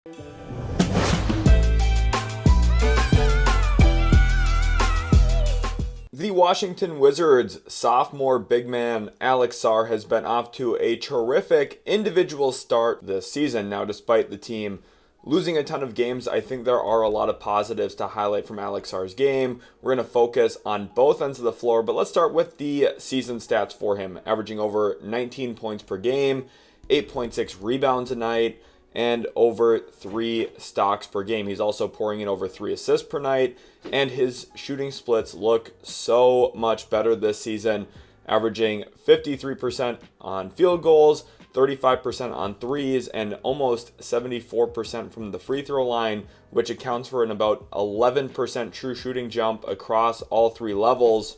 The Washington Wizards sophomore big man Alex Sarr has been off to a terrific individual start this season. Now, despite the team losing a ton of games, I think there are a lot of positives to highlight from Alex Sarr's game. We're going to focus on both ends of the floor, but let's start with the season stats for him. Averaging over 19 points per game, 8.6 rebounds a night, and over 3 stocks per game. He's also pouring in over 3 assists per night, and his shooting splits look so much better this season, averaging 53% on field goals, 35% on threes, and almost 74% from the free throw line, which accounts for an about 11% true shooting jump across all 3 levels,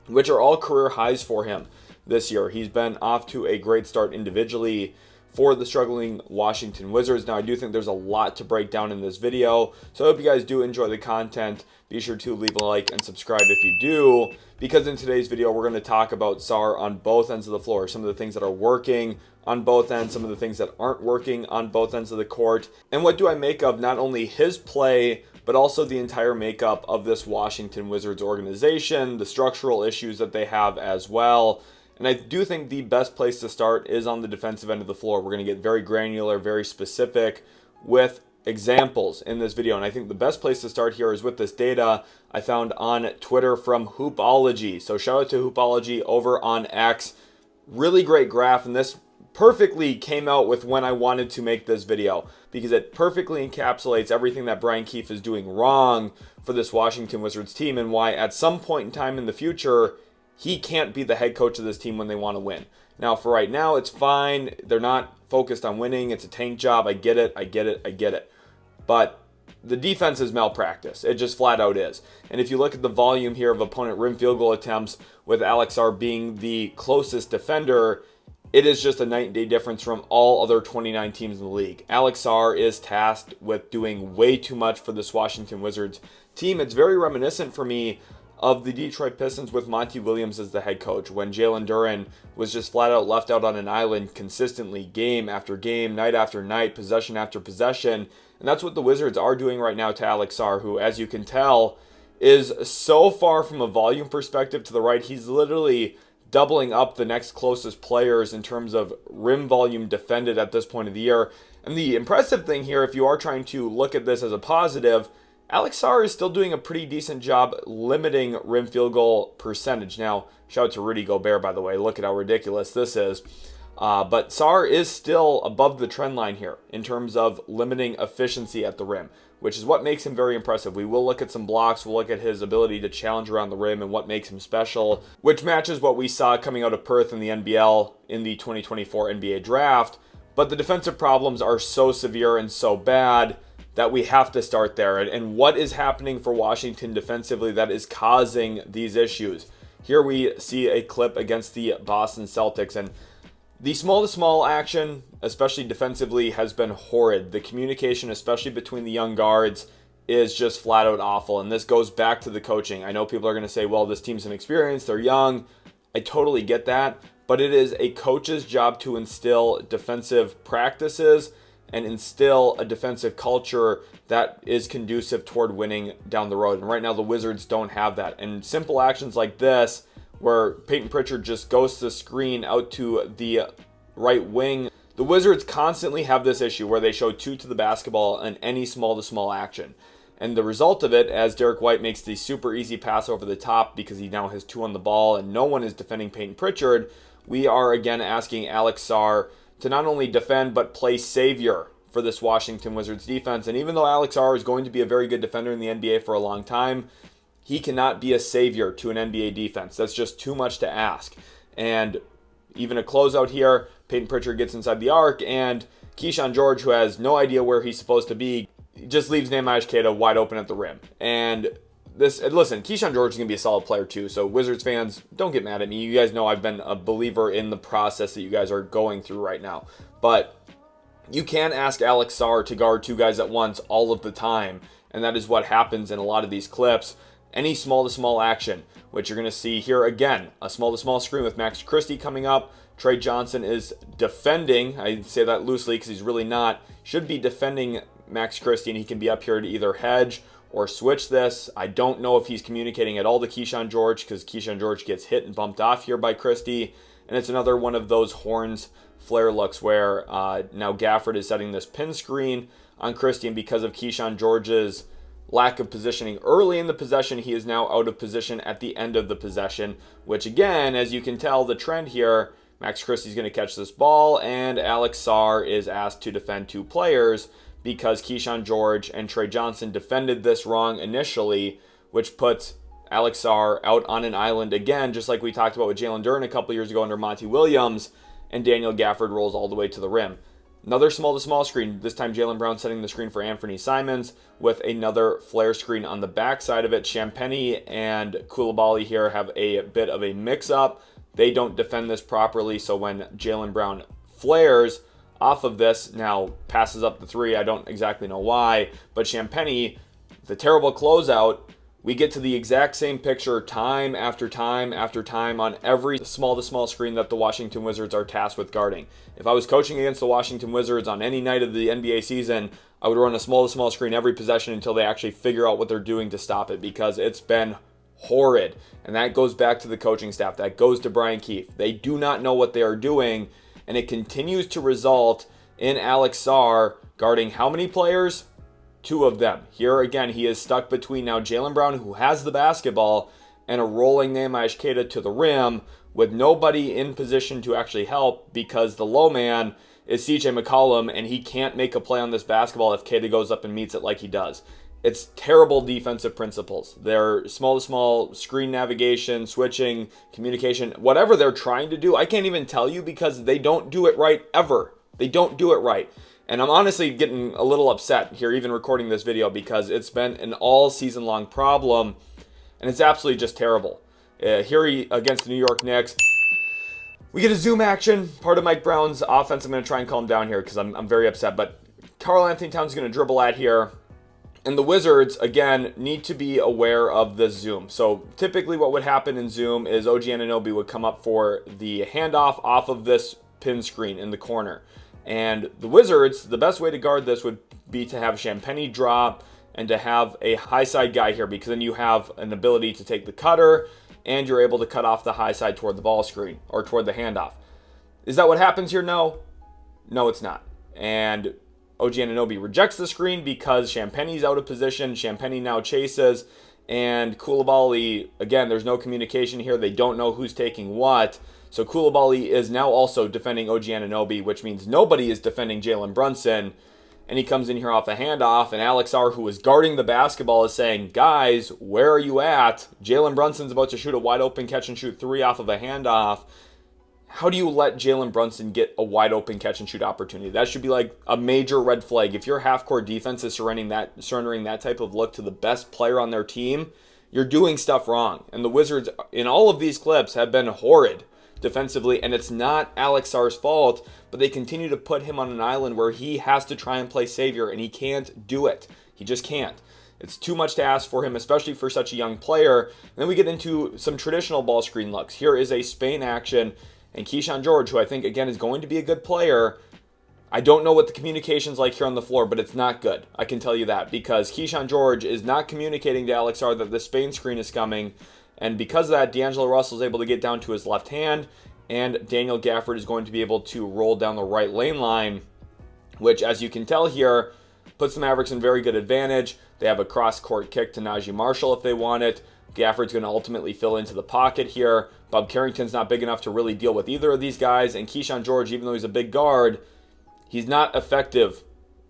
which are all career highs for him this year. He's been off to a great start individually for the struggling Washington Wizards. Now, I do think there's a lot to break down in this video, so I hope you guys do enjoy the content. Be sure to leave a like and subscribe if you do, because in today's video, we're going to talk about Sarr on both ends of the floor, some of the things that are working on both ends, some of the things that aren't working on both ends of the court, and what do I make of not only his play, but also the entire makeup of this Washington Wizards organization, the structural issues that they have as well. And I do think the best place to start is on the defensive end of the floor. We're going to get very granular, very specific with examples in this video. And I think the best place to start here is with this data I found on Twitter from Hoopology. So shout out to Hoopology over on X. Really great graph. And this perfectly came out with when I wanted to make this video, because it perfectly encapsulates everything that Brian Keefe is doing wrong for this Washington Wizards team, and why at some point in time in the future, he can't be the head coach of this team when they want to win. Now, for right now, it's fine. They're not focused on winning. It's a tank job. I get it. But the defense is malpractice. It just flat out is. And if you look at the volume here of opponent rim field goal attempts, with Alex Sarr being the closest defender, it is just a night and day difference from all other 29 teams in the league. Alex Sarr is tasked with doing way too much for this Washington Wizards team. It's very reminiscent for me of the Detroit Pistons with Monty Williams as the head coach, when Jalen Duren was just flat out left out on an island consistently, game after game, night after night, possession after possession. And that's what the Wizards are doing right now to Alex Sarr, who, as you can tell, is so far from a volume perspective to the right. He's literally doubling up the next closest players in terms of rim volume defended at this point of the year. And the impressive thing here, if you are trying to look at this as a positive, Alex Sarr is still doing a pretty decent job limiting rim field goal percentage. Now, shout out to Rudy Gobert, by the way. Look at how ridiculous this is. But Sarr is still above the trend line here in terms of limiting efficiency at the rim, which is what makes him very impressive. We will look at some blocks. We'll look at his ability to challenge around the rim and what makes him special, which matches what we saw coming out of Perth in the NBL in the 2024 NBA draft. But the defensive problems are so severe and so bad that we have to start there. And what is happening for Washington defensively that is causing these issues? Here we see a clip against the Boston Celtics, and the small-to-small action, especially defensively, has been horrid. The communication, especially between the young guards, is just flat-out awful, and this goes back to the coaching. I know people are going to say, well, this team's inexperienced, they're young. I totally get that, but it is a coach's job to instill defensive practices and instill a defensive culture that is conducive toward winning down the road. And right now, the Wizards don't have that. And simple actions like this, where Peyton Pritchard just goes the screen out to the right wing, the Wizards constantly have this issue where they show 2 to the basketball in any small-to-small action. And the result of it, as Derek White makes the super easy pass over the top because he now has 2 on the ball and no one is defending Peyton Pritchard, we are again asking Alex Sarr to not only defend but play savior for this Washington Wizards defense. And even though Alex Sarr is going to be a very good defender in the NBA for a long time, he cannot be a savior to an NBA defense. That's just too much to ask. And even a closeout here, Peyton Pritchard gets inside the arc, and Keyshawn George, who has no idea where he's supposed to be, just leaves Nemanja Keita wide open at the rim. And listen, Keyshawn George is going to be a solid player too, so Wizards fans, don't get mad at me. You guys know I've been a believer in the process that you guys are going through right now. But you can ask Alex Sarr to guard 2 guys at once all of the time, and that is what happens in a lot of these clips. Any small-to-small action, which you're going to see here again, a small-to-small screen with Max Christie coming up. Trey Johnson is defending, I say that loosely because he's really not, should be defending Max Christie, and he can be up here to either hedge or switch this. I don't know if he's communicating at all to Keyshawn George, because Keyshawn George gets hit and bumped off here by Christie. And it's another one of those horns flare looks where now Gafford is setting this pin screen on Christie, and because of Keyshawn George's lack of positioning early in the possession, he is now out of position at the end of the possession, which again, as you can tell, the trend here, Max Christie's going to catch this ball, and Alex Sarr is asked to defend 2 players because Keyshawn George and Trey Johnson defended this wrong initially, which puts Alex Sarr out on an island again, just like we talked about with Jalen Duren a couple years ago under Monty Williams, and Daniel Gafford rolls all the way to the rim. Another small-to-small screen, this time Jalen Brown setting the screen for Anthony Simons with another flare screen on the backside of it. Champagnie and Coulibaly here have a bit of a mix-up. They don't defend this properly, so when Jalen Brown flares off of this, now passes up the 3, I don't exactly know why, but Champagnie, the terrible closeout, we get to the exact same picture time after time after time on every small-to-small screen that the Washington Wizards are tasked with guarding. If I was coaching against the Washington Wizards on any night of the NBA season, I would run a small-to-small screen every possession until they actually figure out what they're doing to stop it, because it's been horrid. And that goes back to the coaching staff. That goes to Brian Keefe. They do not know what they are doing, and it continues to result in Alex Sarr guarding how many players? 2 of them. Here again, he is stuck between now Jalen Brown, who has the basketball, and a rolling Nehemiah Queta to the rim with nobody in position to actually help, because the low man is CJ McCollum, and he can't make a play on this basketball if Queta goes up and meets it like he does. It's terrible defensive principles. They're small-to-small screen navigation, switching, communication, whatever they're trying to do. I can't even tell you, because they don't do it right ever. They don't do it right. And I'm honestly getting a little upset here, even recording this video, because it's been an all season long problem, and it's absolutely just terrible. Here against the New York Knicks, we get a zoom action. Part of Mike Brown's offense. I'm going to try and calm down here because I'm very upset. But Karl-Anthony Towns is going to dribble at here. And the Wizards, again, need to be aware of the zoom. So typically what would happen in zoom is OG Anunoby would come up for the handoff off of this pin screen in the corner. And the Wizards, the best way to guard this would be to have Champagnie drop and to have a high side guy here, because then you have an ability to take the cutter and you're able to cut off the high side toward the ball screen or toward the handoff. Is that what happens here? No. No, it's not. And OG Anunoby rejects the screen because Champagnie's out of position. Champagnie now chases, and Coulibaly, again, there's no communication here. They don't know who's taking what. So Coulibaly is now also defending OG Anunoby, which means nobody is defending Jalen Brunson. And he comes in here off a handoff, and Alex Sarr, who is guarding the basketball, is saying, guys, where are you at? Jalen Brunson's about to shoot a wide open catch and shoot 3 off of a handoff. How do you let Jalen Brunson get a wide open catch and shoot opportunity? That should be like a major red flag. If your half-court defense is surrendering that type of look to the best player on their team, you're doing stuff wrong. And the Wizards, in all of these clips, have been horrid defensively, and it's not Alex Sarr's fault, but they continue to put him on an island where he has to try and play savior, and he can't do it. He just can't. It's too much to ask for him, especially for such a young player. And then we get into some traditional ball screen looks. Here is a Spain action, and Keyshawn George, who I think, again, is going to be a good player. I don't know what the communication's like here on the floor, but it's not good. I can tell you that, because Keyshawn George is not communicating to Alex Sarr that the Spain screen is coming. And because of that, D'Angelo Russell is able to get down to his left hand, and Daniel Gafford is going to be able to roll down the right lane line, which, as you can tell here, puts the Mavericks in very good advantage. They have a cross-court kick to Najee Marshall if they want it. Gafford's going to ultimately fill into the pocket here. Bob Carrington's not big enough to really deal with either of these guys, and Keyshawn George, even though he's a big guard, he's not effective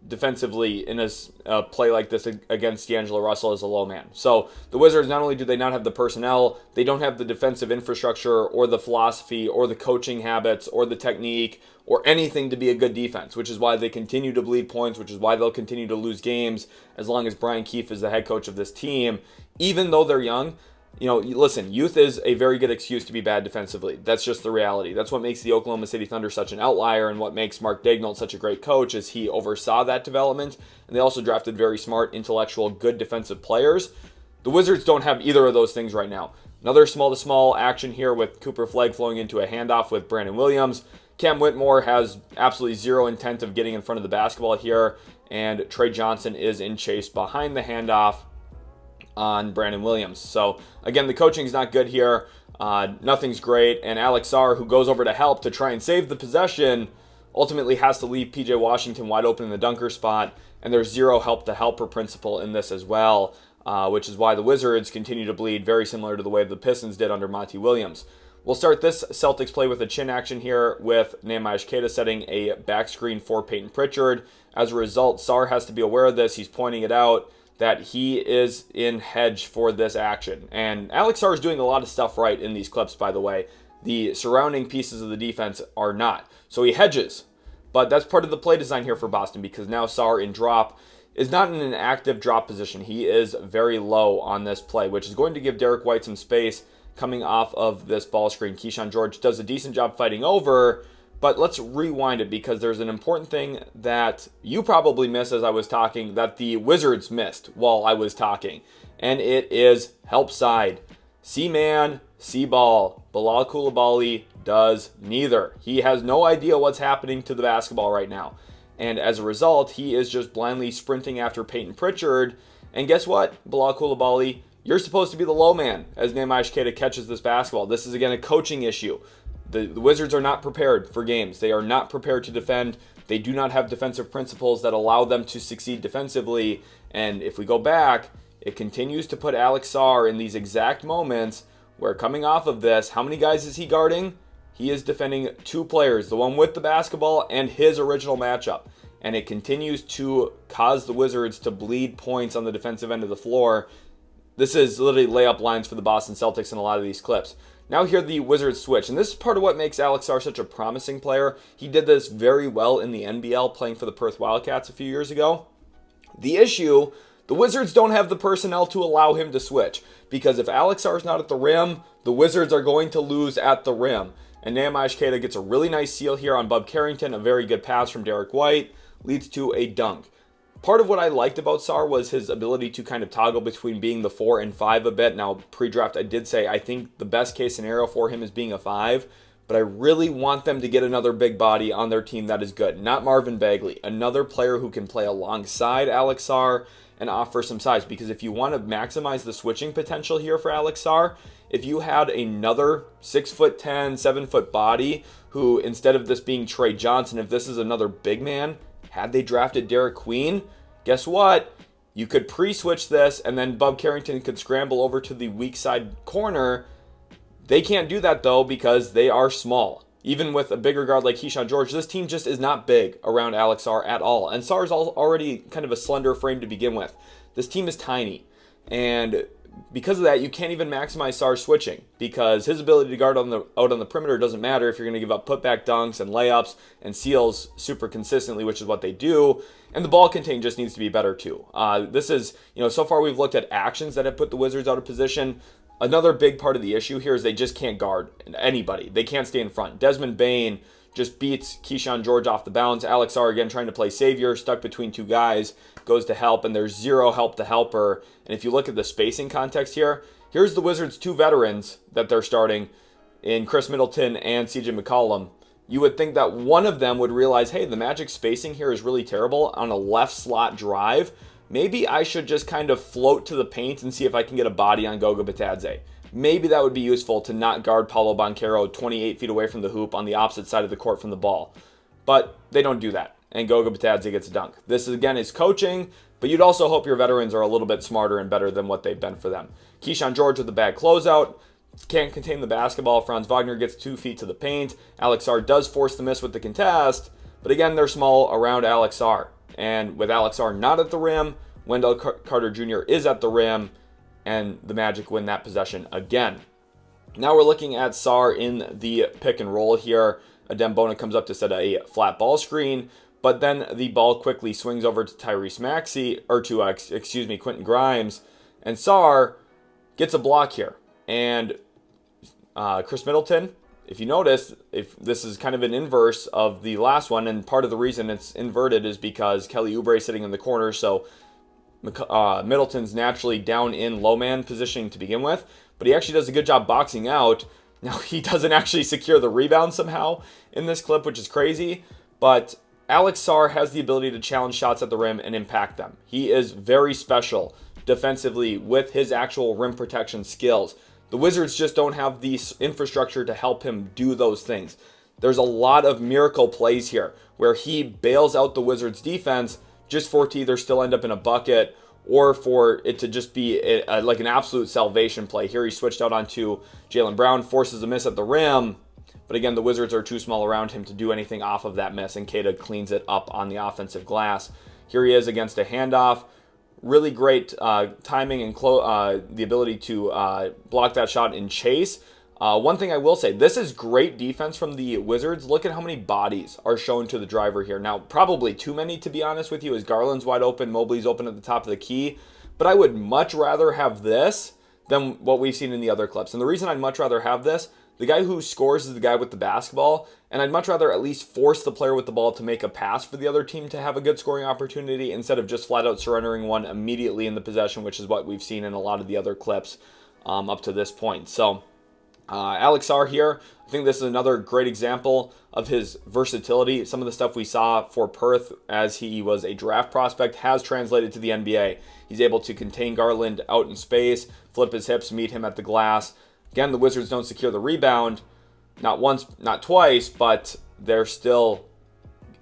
defensively in a play like this against D'Angelo Russell as a low man. So the Wizards, not only do they not have the personnel, they don't have the defensive infrastructure or the philosophy or the coaching habits or the technique or anything to be a good defense, which is why they continue to bleed points, which is why they'll continue to lose games as long as Brian Keefe is the head coach of this team, even though they're young. You know, listen, youth is a very good excuse to be bad defensively. That's just the reality. That's what makes the Oklahoma City Thunder such an outlier, and what makes Mark Daigneault such a great coach is he oversaw that development, and they also drafted very smart, intellectual, good defensive players. The Wizards don't have either of those things right now. Another small-to-small action here with Cooper Flagg flowing into a handoff with Brandon Williams. Cam Whitmore has absolutely zero intent of getting in front of the basketball here, and Trey Johnson is in chase behind the handoff on Brandon Williams. So again, the coaching is not good here. Nothing's great, and Alex Sarr, who goes over to help to try and save the possession, ultimately has to leave PJ Washington wide open in the dunker spot, and there's zero help to helper principle in this as well, which is why the Wizards continue to bleed, very similar to the way the Pistons did under Monty Williams. We'll start this Celtics play with a chin action here with Nehemiah Queta setting a back screen for Peyton Pritchard. As a result, Sarr has to be aware of this. He's pointing it out that he is in hedge for this action. And Alex Sarr is doing a lot of stuff right in these clips, by the way. The surrounding pieces of the defense are not. So he hedges. But that's part of the play design here for Boston, because now Sarr in drop is not in an active drop position. He is very low on this play, which is going to give Derek White some space coming off of this ball screen. Keyshawn George does a decent job fighting over, but let's rewind it, because there's an important thing that you probably missed as I was talking, that the Wizards missed while I was talking, and it is help side. C-man, C-ball. Bilal Coulibaly does neither. He has no idea what's happening to the basketball right now, and as a result, he is just blindly sprinting after Peyton Pritchard, and guess what, Bilal Coulibaly? You're supposed to be the low man as Nehemiah Queta catches this basketball. This is, again, a coaching issue. The Wizards are not prepared for games. They are not prepared to defend. They do not have defensive principles that allow them to succeed defensively. And if we go back, it continues to put Alex Sarr in these exact moments where, coming off of this, how many guys is he guarding? He is defending two players, the one with the basketball and his original matchup. And it continues to cause the Wizards to bleed points on the defensive end of the floor. This is literally layup lines for the Boston Celtics in a lot of these clips. Now here the Wizards switch, and this is part of what makes Alex Sarr such a promising player. He did this very well in the NBL playing for the Perth Wildcats a few years ago. The issue, the Wizards don't have the personnel to allow him to switch, because if Alex Sarr is not at the rim, the Wizards are going to lose at the rim. And Nehemiah Queta gets a really nice seal here on Bub Carrington, a very good pass from Derek White, leads to a dunk. Part of what I liked about Sarr was his ability to kind of toggle between being the 4 and 5 a bit. Now, pre-draft, I did say I think the best case scenario for him is being a 5, but I really want them to get another big body on their team that is good. Not Marvin Bagley, another player who can play alongside Alex Sarr and offer some size. Because if you want to maximize the switching potential here for Alex Sarr, if you had another 6'10", 7-foot body who, instead of this being Trey Johnson, if this is another big man, had they drafted Derek Queen, guess what? You could pre-switch this, and then Bub Carrington could scramble over to the weak side corner. They can't do that, though, because they are small. Even with a bigger guard like Keyshawn George, this team just is not big around Alex Sarr at all. And Sarr is already kind of a slender frame to begin with. This team is tiny. And because of that, you can't even maximize Sarr switching, because his ability to guard out on the perimeter doesn't matter if you're going to give up putback dunks and layups and seals super consistently, which is what they do. And the ball contain just needs to be better too. This is, so far we've looked at actions that have put the Wizards out of position. Another big part of the issue here is they just can't guard anybody. They can't stay in front. Desmond Bane just beats Keyshawn George off the bounce. Alex Sarr, again, trying to play savior, stuck between two guys, goes to help, and there's zero help to helper. And if you look at the spacing context here, here's the Wizards' two veterans that they're starting in Chris Middleton and CJ McCollum. You would think that one of them would realize, hey, the Magic spacing here is really terrible on a left slot drive. Maybe I should just kind of float to the paint and see if I can get a body on Goga Bitadze. Maybe that would be useful to not guard Paolo Banchero 28 feet away from the hoop on the opposite side of the court from the ball. But they don't do that, and Goga Bitadze gets a dunk. This, again, is coaching, but you'd also hope your veterans are a little bit smarter and better than what they've been for them. Keyshawn George with a bad closeout. Can't contain the basketball. Franz Wagner gets 2 feet to the paint. Alex Sarr does force the miss with the contest, but again, they're small around Alex Sarr. And with Alex Sarr not at the rim, Wendell Carter Jr. is at the rim, and the Magic win that possession again. Now we're looking at Sarr in the pick and roll here. Adem Bona comes up to set a flat ball screen, but then the ball quickly swings over to Tyrese Maxey, or to, Quentin Grimes, and Sarr gets a block here. And Chris Middleton, if you notice, if this is kind of an inverse of the last one, and part of the reason it's inverted is because Kelly Oubre is sitting in the corner, so Middleton's naturally down in low man positioning to begin with, but he actually does a good job boxing out. Now, he doesn't actually secure the rebound somehow in this clip, which is crazy, but Alex Sarr has the ability to challenge shots at the rim and impact them. He is very special defensively with his actual rim protection skills. The Wizards just don't have the infrastructure to help him do those things. There's a lot of miracle plays here where he bails out the Wizards defense just for it to either still end up in a bucket or for it to just be like an absolute salvation play. Here he switched out onto Jaylen Brown, forces a miss at the rim, but again, the Wizards are too small around him to do anything off of that miss, and Queta cleans it up on the offensive glass. Here he is against a handoff. Really great timing and the ability to block that shot and chase. One thing I will say, this is great defense from the Wizards. Look at how many bodies are shown to the driver here. Now, probably too many, to be honest with you, as Garland's wide open, Mobley's open at the top of the key. But I would much rather have this than what we've seen in the other clips. And the reason I'd much rather have this, the guy who scores is the guy with the basketball, and I'd much rather at least force the player with the ball to make a pass for the other team to have a good scoring opportunity instead of just flat out surrendering one immediately in the possession, which is what we've seen in a lot of the other clips up to this point. So Alex Sarr here, I think this is another great example of his versatility. Some of the stuff we saw for Perth as he was a draft prospect has translated to the NBA. He's able to contain Garland out in space, flip his hips, meet him at the glass. Again, the Wizards don't secure the rebound, not once, not twice, but they're still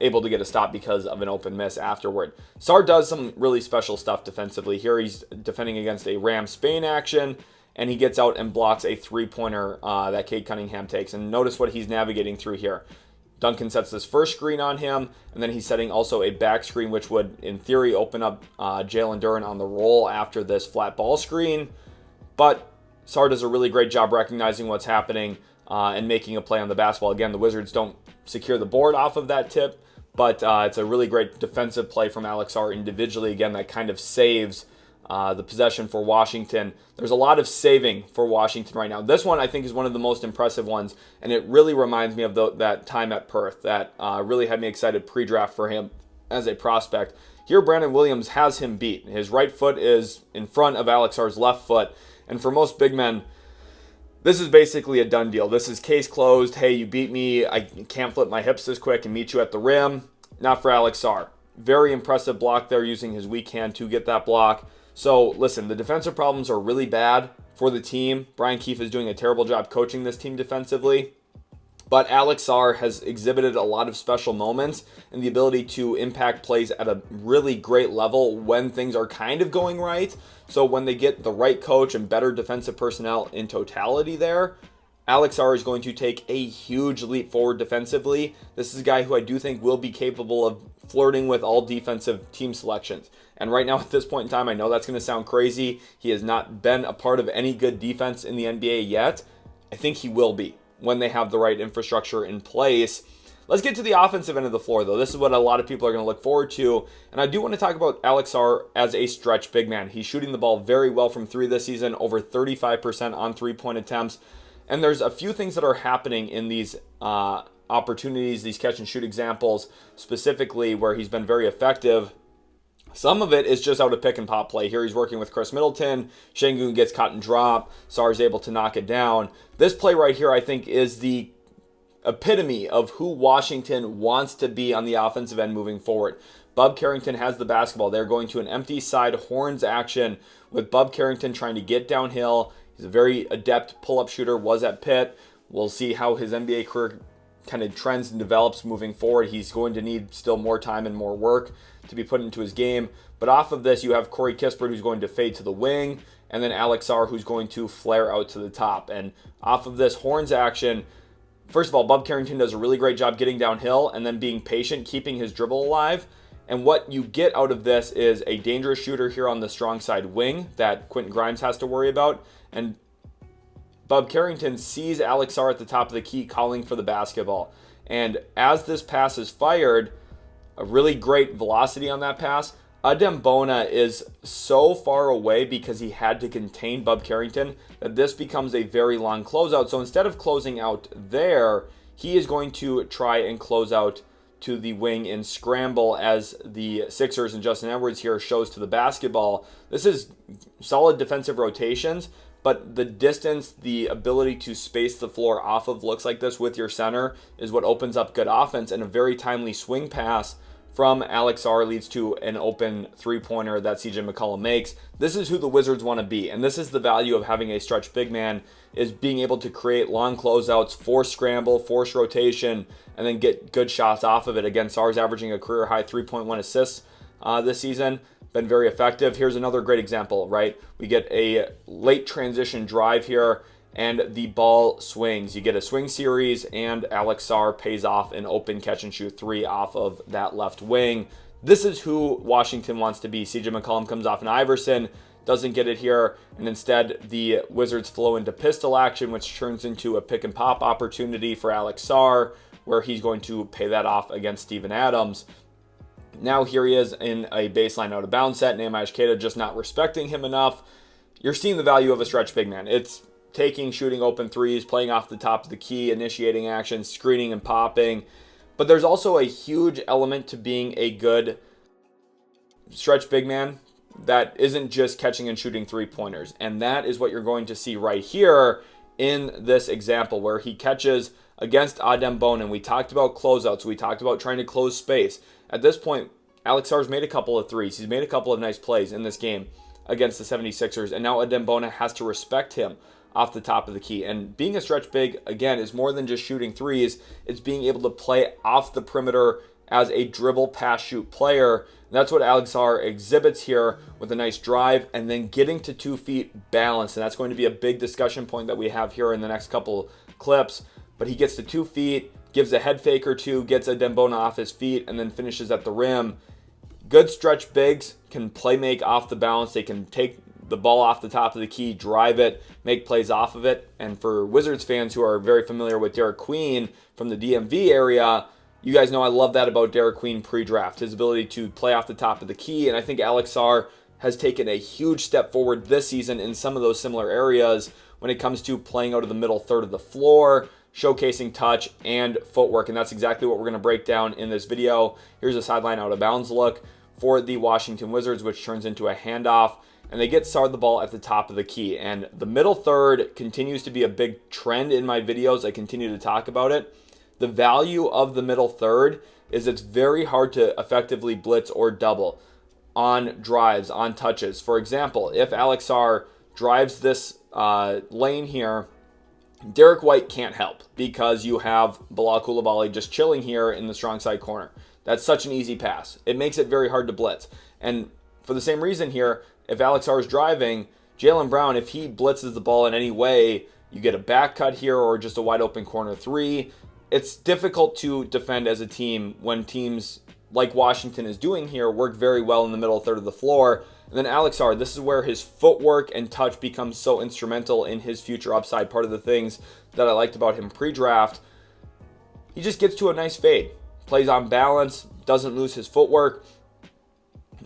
able to get a stop because of an open miss afterward. Sarr does some really special stuff defensively. Here he's defending against a Ram Spain action, and he gets out and blocks a three-pointer that Cade Cunningham takes. And notice what he's navigating through here. Duncan sets this first screen on him, and then he's setting also a back screen, which would, in theory, open up Jalen Duren on the roll after this flat ball screen. But Sarr does a really great job recognizing what's happening and making a play on the basketball. Again, the Wizards don't secure the board off of that tip, but it's a really great defensive play from Alex Sarr individually. Again, that kind of saves the possession for Washington. There's a lot of saving for Washington right now. This one, I think, is one of the most impressive ones, and it really reminds me of that time at Perth that really had me excited pre-draft for him as a prospect. Here, Brandon Williams has him beat. His right foot is in front of Alex Sarr's left foot, and for most big men, this is basically a done deal. This is case closed. Hey, you beat me. I can't flip my hips this quick and meet you at the rim. Not for Alex Sarr. Very impressive block there, using his weak hand to get that block. So, listen, the defensive problems are really bad for the team. Brian Keefe is doing a terrible job coaching this team defensively. But Alex Sarr has exhibited a lot of special moments and the ability to impact plays at a really great level when things are kind of going right. So when they get the right coach and better defensive personnel in totality there, Alex Sarr is going to take a huge leap forward defensively. This is a guy who I do think will be capable of flirting with all defensive team selections. And right now at this point in time, I know that's going to sound crazy. He has not been a part of any good defense in the NBA yet. I think he will be when they have the right infrastructure in place. Let's get to the offensive end of the floor, though. This is what a lot of people are going to look forward to. And I do want to talk about Alex Sarr as a stretch big man. He's shooting the ball very well from three this season, over 35% on three-point attempts. And there's a few things that are happening in these opportunities, these catch-and-shoot examples, specifically where he's been very effective. Some of it is just out of pick-and-pop play. Here he's working with Chris Middleton. Şengün gets caught and drop. Sarr's able to knock it down. This play right here, I think, is the epitome of who Washington wants to be on the offensive end moving forward. Bub Carrington has the basketball. They're going to an empty side horns action with Bub Carrington trying to get downhill. He's a very adept pull-up shooter, was at Pitt. We'll see how his NBA career kind of trends and develops moving forward. He's going to need still more time and more work to be put into his game. But off of this, you have Corey Kispert, who's going to fade to the wing, and then Alex Sarr, who's going to flare out to the top. And off of this horns action, first of all, Bub Carrington does a really great job getting downhill and then being patient, keeping his dribble alive. And what you get out of this is a dangerous shooter here on the strong side wing that Quentin Grimes has to worry about. And Bub Carrington sees Alex Sarr at the top of the key calling for the basketball. And as this pass is fired, a really great velocity on that pass, Adem Bona is so far away because he had to contain Bub Carrington that this becomes a very long closeout. So instead of closing out there, he is going to try and close out to the wing and scramble as the Sixers and Justin Edwards here shows to the basketball. This is solid defensive rotations, but the distance, the ability to space the floor off of looks like this with your center is what opens up good offense, and a very timely swing pass from Alex Sarr leads to an open three-pointer that CJ McCollum makes. This is who the Wizards want to be, and this is the value of having a stretch big man, is being able to create long closeouts, force scramble, force rotation, and then get good shots off of it. Again, Sarr's averaging a career-high 3.1 assists this season. Been very effective. Here's another great example, right? We get a late transition drive here, and the ball swings. You get a swing series, and Alex Sarr pays off an open catch-and-shoot three off of that left wing. This is who Washington wants to be. CJ McCollum comes off an Iverson, doesn't get it here, and instead the Wizards flow into pistol action, which turns into a pick-and-pop opportunity for Alex Sarr, where he's going to pay that off against Steven Adams. Now here he is in a baseline out-of-bounds set. Nehemiah Queta just not respecting him enough. You're seeing the value of a stretch big man. It's taking, shooting open threes, playing off the top of the key, initiating action, screening and popping. But there's also a huge element to being a good stretch big man that isn't just catching and shooting three-pointers. And that is what you're going to see right here in this example, where he catches against Adem Bonin. We talked about closeouts. We talked about trying to close space. At this point, Alex Sarr's made a couple of threes. He's made a couple of nice plays in this game against the 76ers. And now Adem Bonin has to respect him off the top of the key. And being a stretch big, again, is more than just shooting threes. It's being able to play off the perimeter as a dribble, pass, shoot player. And that's what Alex Sarr exhibits here with a nice drive and then getting to 2 feet balance. And that's going to be a big discussion point that we have here in the next couple clips. But he gets to 2 feet, gives a head fake or two, gets Adem Bonin off his feet, and then finishes at the rim. Good stretch bigs can play make off the bounce. They can take the ball off the top of the key, drive it, make plays off of it. And for Wizards fans who are very familiar with Derek Queen from the DMV area, you guys know I love that about Derek Queen pre-draft, his ability to play off the top of the key. And I think Alex Sarr has taken a huge step forward this season in some of those similar areas when it comes to playing out of the middle third of the floor, showcasing touch and footwork. And that's exactly what we're going to break down in this video. Here's a sideline out of bounds look for the Washington Wizards, which turns into a handoff. And they get Sarr the ball at the top of the key. And the middle third continues to be a big trend in my videos. I continue to talk about it. The value of the middle third is it's very hard to effectively blitz or double on drives, on touches. For example, if Alex Sarr drives this lane here, Derek White can't help because you have Bilal Coulibaly just chilling here in the strong side corner. That's such an easy pass. It makes it very hard to blitz. And for the same reason here, if Alex Sarr is driving, Jaylen Brown, if he blitzes the ball in any way, you get a back cut here or just a wide open corner three. It's difficult to defend as a team when teams like Washington is doing here work very well in the middle third of the floor. And then Alex Sarr, this is where his footwork and touch becomes so instrumental in his future upside. Part of the things that I liked about him pre-draft, he just gets to a nice fade, plays on balance, doesn't lose his footwork,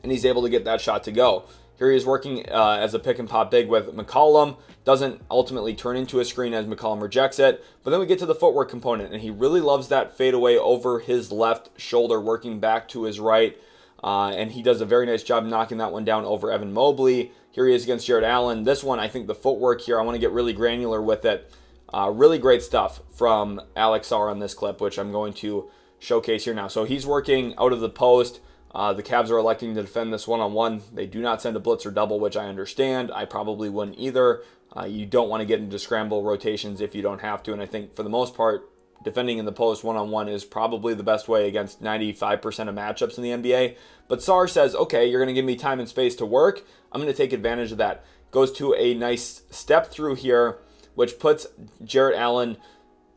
and he's able to get that shot to go. Here he is working as a pick and pop big with McCollum. Doesn't ultimately turn into a screen as McCollum rejects it. But then we get to the footwork component, and he really loves that fadeaway over his left shoulder, working back to his right. And he does a very nice job knocking that one down over Evan Mobley. Here he is against Jarrett Allen. This one, I think the footwork here, I want to get really granular with it. Really great stuff from Alex Sarr on this clip, which I'm going to showcase here now. So he's working out of the post. The Cavs are electing to defend this one-on-one. They do not send a blitz or double, which I understand. I probably wouldn't either. You don't want to get into scramble rotations if you don't have to. And I think for the most part, defending in the post one-on-one is probably the best way against 95% of matchups in the NBA. But Sarr says, okay, you're going to give me time and space to work. I'm going to take advantage of that. Goes to a nice step through here, which puts Jarrett Allen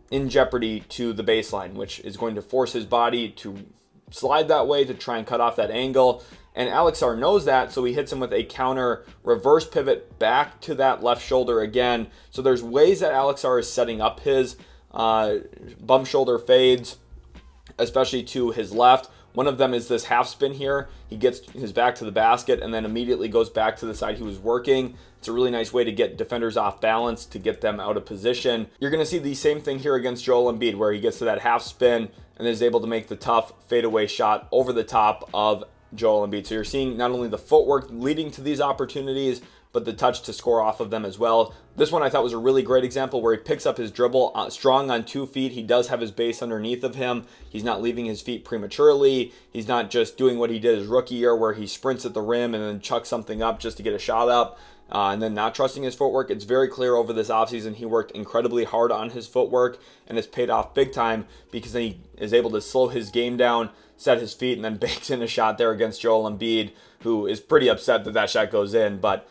in jeopardy to the baseline, which is going to force his body to slide that way to try and cut off that angle. And Alex Sarr knows that, so he hits him with a counter reverse pivot back to that left shoulder again. So there's ways that Alex Sarr is setting up his bum shoulder fades, especially to his left. One of them is this half spin here. He gets his back to the basket and then immediately goes back to the side he was working. It's a really nice way to get defenders off balance, to get them out of position. You're going to see the same thing here against Joel Embiid, where he gets to that half spin and is able to make the tough fadeaway shot over the top of Joel Embiid. So you're seeing not only the footwork leading to these opportunities, but the touch to score off of them as well. This one I thought was a really great example where he picks up his dribble strong on 2 feet. He does have his base underneath of him. He's not leaving his feet prematurely. He's not just doing what he did his rookie year where he sprints at the rim and then chucks something up just to get a shot up. And then not trusting his footwork. It's very clear over this offseason he worked incredibly hard on his footwork, and it's paid off big time because then he is able to slow his game down, set his feet, and then bakes in a shot there against Joel Embiid, who is pretty upset that that shot goes in, but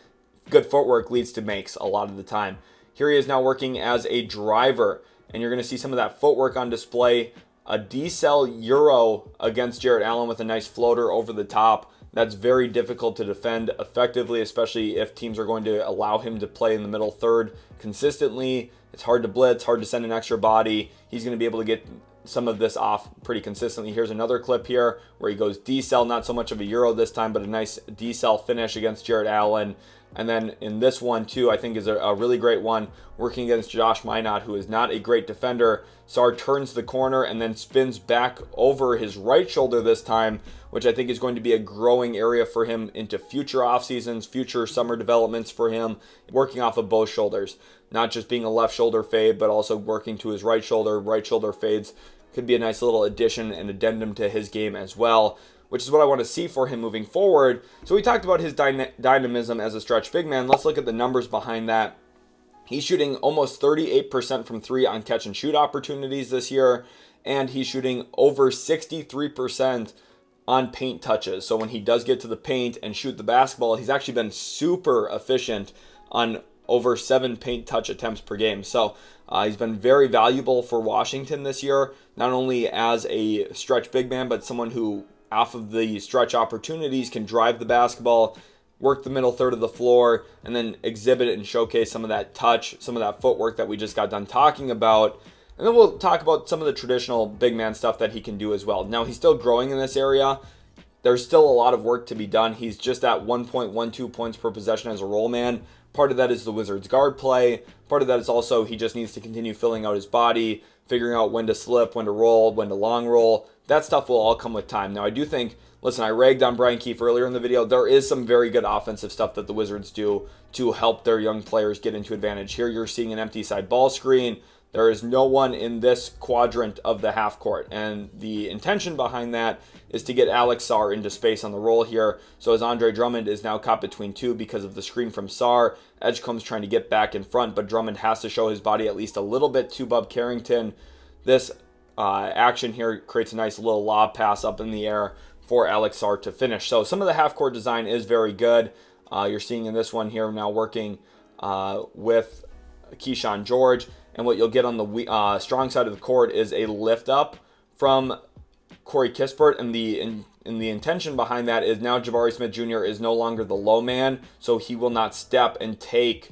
good footwork leads to makes a lot of the time. Here he is now working as a driver, and you're going to see some of that footwork on display. A decel Euro against Jarrett Allen with a nice floater over the top. That's very difficult to defend effectively, especially if teams are going to allow him to play in the middle third consistently. It's hard to blitz, hard to send an extra body. He's going to be able to get some of this off pretty consistently. Here's another clip here where he goes decel, not so much of a Euro this time, but a nice decel finish against Jarrett Allen. And then in this one too, I think is a really great one, working against Josh Minot, who is not a great defender. Sarr turns the corner and then spins back over his right shoulder this time, which I think is going to be a growing area for him into future off seasons, future summer developments for him, working off of both shoulders. Not just being a left shoulder fade, but also working to his right shoulder fades. Could be a nice little addition and addendum to his game as well, which is what I want to see for him moving forward. So we talked about his dynamism as a stretch big man. Let's look at the numbers behind that. He's shooting almost 38% from 3 on catch and shoot opportunities this year, and he's shooting over 63% on paint touches. So when he does get to the paint and shoot the basketball, he's actually been super efficient on over 7 paint touch attempts per game. So he's been very valuable for Washington this year, not only as a stretch big man, but someone who off of the stretch opportunities can drive the basketball, work the middle third of the floor, and then exhibit it and showcase some of that touch, some of that footwork that we just got done talking about. And then we'll talk about some of the traditional big man stuff that he can do as well. Now, he's still growing in this area. There's still a lot of work to be done. He's just at 1.12 points per possession as a roll man. Part of that is the Wizards guard play. Part of that is also he just needs to continue filling out his body, figuring out when to slip, when to roll, when to long roll. That stuff will all come with time. Now, I do think, listen, I ragged on Brian Keefe earlier in the video. There is some very good offensive stuff that the Wizards do to help their young players get into advantage. Here you're seeing an empty side ball screen. There is no one in this quadrant of the half court, and the intention behind that is to get Alex Sarr into space on the roll here. So as Andre Drummond is now caught between two because of the screen from Sarr, Edgecombe's trying to get back in front, but Drummond has to show his body at least a little bit to Bub Carrington. This action here creates a nice little lob pass up in the air for Alex Sarr to finish. So some of the half court design is very good. You're seeing in this one here now working with Keyshawn George. And what you'll get on the strong side of the court is a lift up from Corey Kispert. And the intention behind that is now Jabari Smith Jr. is no longer the low man, so he will not step and take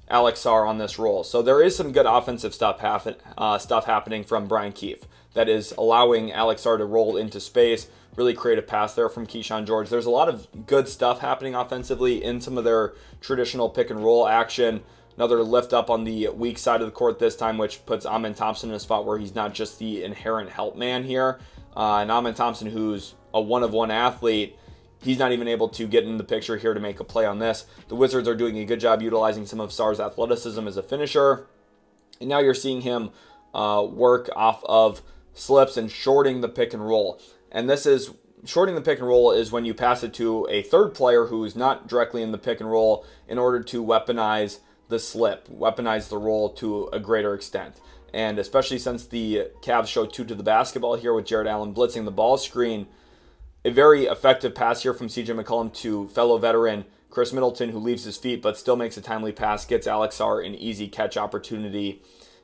Alex Sarr on this roll. So there is some good offensive stuff happening from Brian Keefe that is allowing Alex Sarr to roll into space, really create a pass there from Keyshawn George. There's a lot of good stuff happening offensively in some of their traditional pick and roll action. Another lift up on the weak side of the court this time, which puts Amen Thompson in a spot where he's not just the inherent help man here. And Amen Thompson, who's a one-of-one athlete, he's not even able to get in the picture here to make a play on this. The Wizards are doing a good job utilizing some of Sarr's athleticism as a finisher. And now you're seeing him work off of slips and shorting the pick and roll. And this is shorting the pick and roll is when you pass it to a third player who's not directly in the pick and roll in order to weaponize the slip, weaponize the roll to a greater extent. And especially since the Cavs show 2 to the basketball here with Jarrett Allen blitzing the ball screen, a very effective pass here from CJ McCollum to fellow veteran Chris Middleton, who leaves his feet but still makes a timely pass, gets Alex Sarr an easy catch opportunity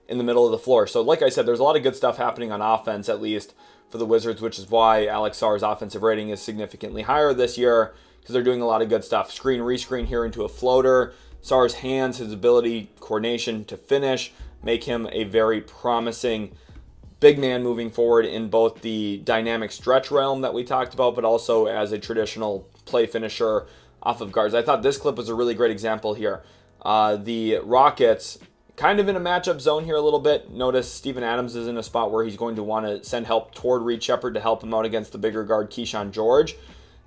in the middle of the floor. So like I said, there's a lot of good stuff happening on offense, at least for the Wizards, which is why Alex Sarr's offensive rating is significantly higher this year, because they're doing a lot of good stuff. Screen, rescreen here into a floater. Sarr's hands, his ability, coordination to finish, make him a very promising big man moving forward in both the dynamic stretch realm that we talked about, but also as a traditional play finisher off of guards. I thought this clip was a really great example here. The Rockets kind of in a matchup zone here a little bit. Notice Steven Adams is in a spot where he's going to want to send help toward Reed Shepherd to help him out against the bigger guard Keyshawn George.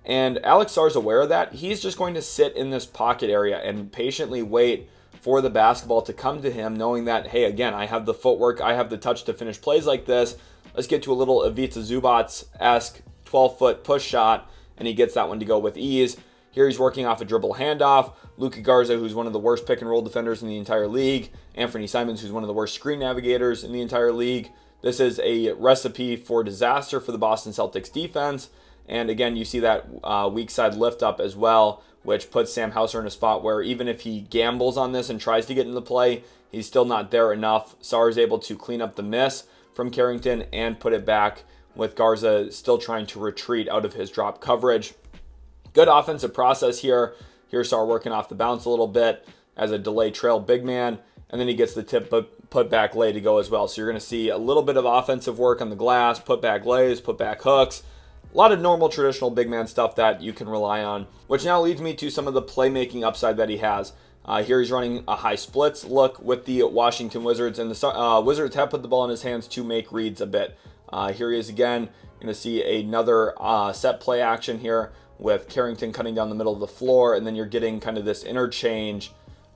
And Alex Sarr's aware of that. He's just going to sit in this pocket area and patiently wait for the basketball to come to him, knowing that, hey, again, I have the footwork, I have the touch to finish plays like this. Let's get to a little Ivica Zubats-esque 12-foot push shot, and he gets that one to go with ease. Here he's working off a dribble handoff. Luka Garza, who's one of the worst pick-and-roll defenders in the entire league. Anthony Simons, who's one of the worst screen navigators in the entire league. This is a recipe for disaster for the Boston Celtics defense. And again, you see that weak side lift up as well, which puts Sam Hauser in a spot where even if he gambles on this and tries to get into play, he's still not there enough. Sarr is able to clean up the miss from Carrington and put it back, with Garza still trying to retreat out of his drop coverage. Good offensive process here. Here's Sarr working off the bounce a little bit as a delay trail big man, and then he gets the tip put back lay to go as well. So you're going to see a little bit of offensive work on the glass, put back lays, put back hooks. A lot of normal traditional big man stuff that you can rely on, which now leads me to some of the playmaking upside that he has. Here he's running a high splits look with the Washington Wizards, and the Wizards have put the ball in his hands to make reads a bit. Here he is again. Going to see another set play action here with Carrington cutting down the middle of the floor, and then you're getting kind of this interchange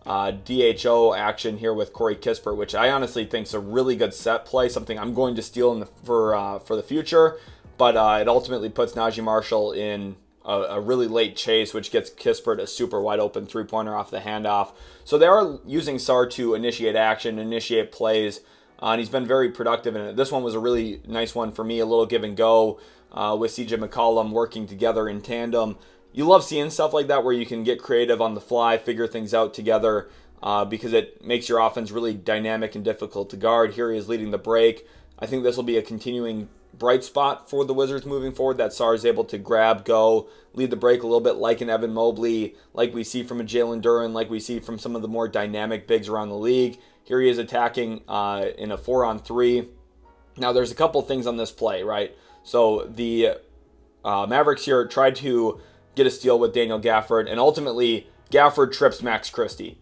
DHO action here with Corey Kispert, which I honestly think is a really good set play, something I'm going to steal for the future. But it ultimately puts Najee Marshall in a really late chase, which gets Kispert a super wide open three-pointer off the handoff. So they are using Sarr to initiate action, initiate plays, and he's been very productive in it. This one was a really nice one for me, a little give and go with CJ McCollum working together in tandem. You love seeing stuff like that where you can get creative on the fly, figure things out together because it makes your offense really dynamic and difficult to guard. Here he is leading the break. I think this will be a continuing bright spot for the Wizards moving forward, that Sarr is able to grab, go, lead the break a little bit like an Evan Mobley, like we see from a Jalen Duren, like we see from some of the more dynamic bigs around the league. Here he is attacking in a 4-on-3. Now there's a couple things on this play, right? So the Mavericks here tried to get a steal with Daniel Gafford, and ultimately Gafford trips Max Christie.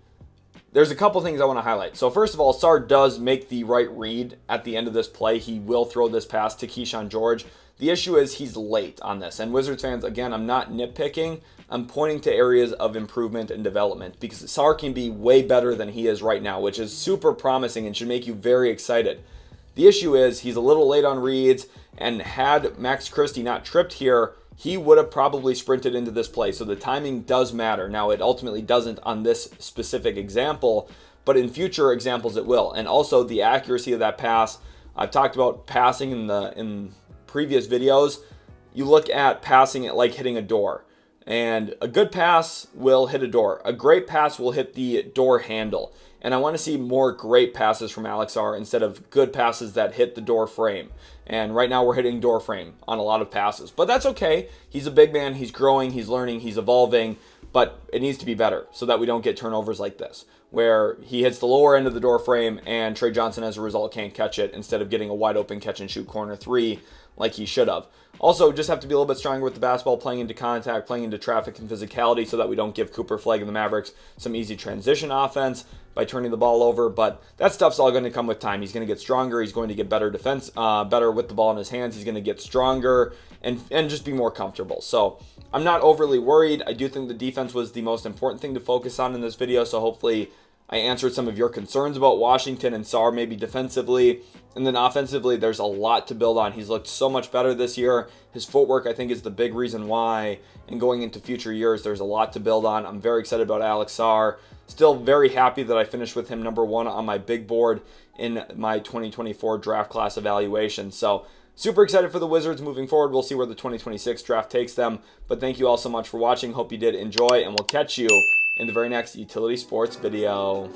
There's a couple things I want to highlight. So first of all, Sarr does make the right read at the end of this play. He will throw this pass to Keyshawn George. The issue is he's late on this. And Wizards fans, again, I'm not nitpicking. I'm pointing to areas of improvement and development because Sarr can be way better than he is right now, which is super promising and should make you very excited. The issue is he's a little late on reads, and had Max Christie not tripped here, he would have probably sprinted into this play. So the timing does matter. Now, it ultimately doesn't on this specific example, but in future examples it will. And also the accuracy of that pass. I've talked about passing in previous videos. You look at passing it like hitting a door. And a good pass will hit a door. A great pass will hit the door handle. And I want to see more great passes from Alex Sarr instead of good passes that hit the door frame. And right now we're hitting door frame on a lot of passes. But that's okay. He's a big man. He's growing. He's learning. He's evolving. But it needs to be better so that we don't get turnovers like this, where he hits the lower end of the door frame and Trey Johnson, as a result, can't catch it instead of getting a wide open catch and shoot corner three like he should have. Also, just have to be a little bit stronger with the basketball, playing into contact, playing into traffic and physicality so that we don't give Cooper Flagg and the Mavericks some easy transition offense by turning the ball over. But that stuff's all going to come with time. He's going to get stronger. He's going to get better defense, better with the ball in his hands. He's going to get stronger and just be more comfortable. So I'm not overly worried. I do think the defense was the most important thing to focus on in this video. So hopefully I answered some of your concerns about Washington and Sarr maybe defensively. And then offensively, there's a lot to build on. He's looked so much better this year. His footwork, I think, is the big reason why. And going into future years, there's a lot to build on. I'm very excited about Alex Sarr. Still very happy that I finished with him number 1 on my big board in my 2024 draft class evaluation. So super excited for the Wizards moving forward. We'll see where the 2026 draft takes them. But thank you all so much for watching. Hope you did enjoy, and we'll catch you in the very next Utility Sports video.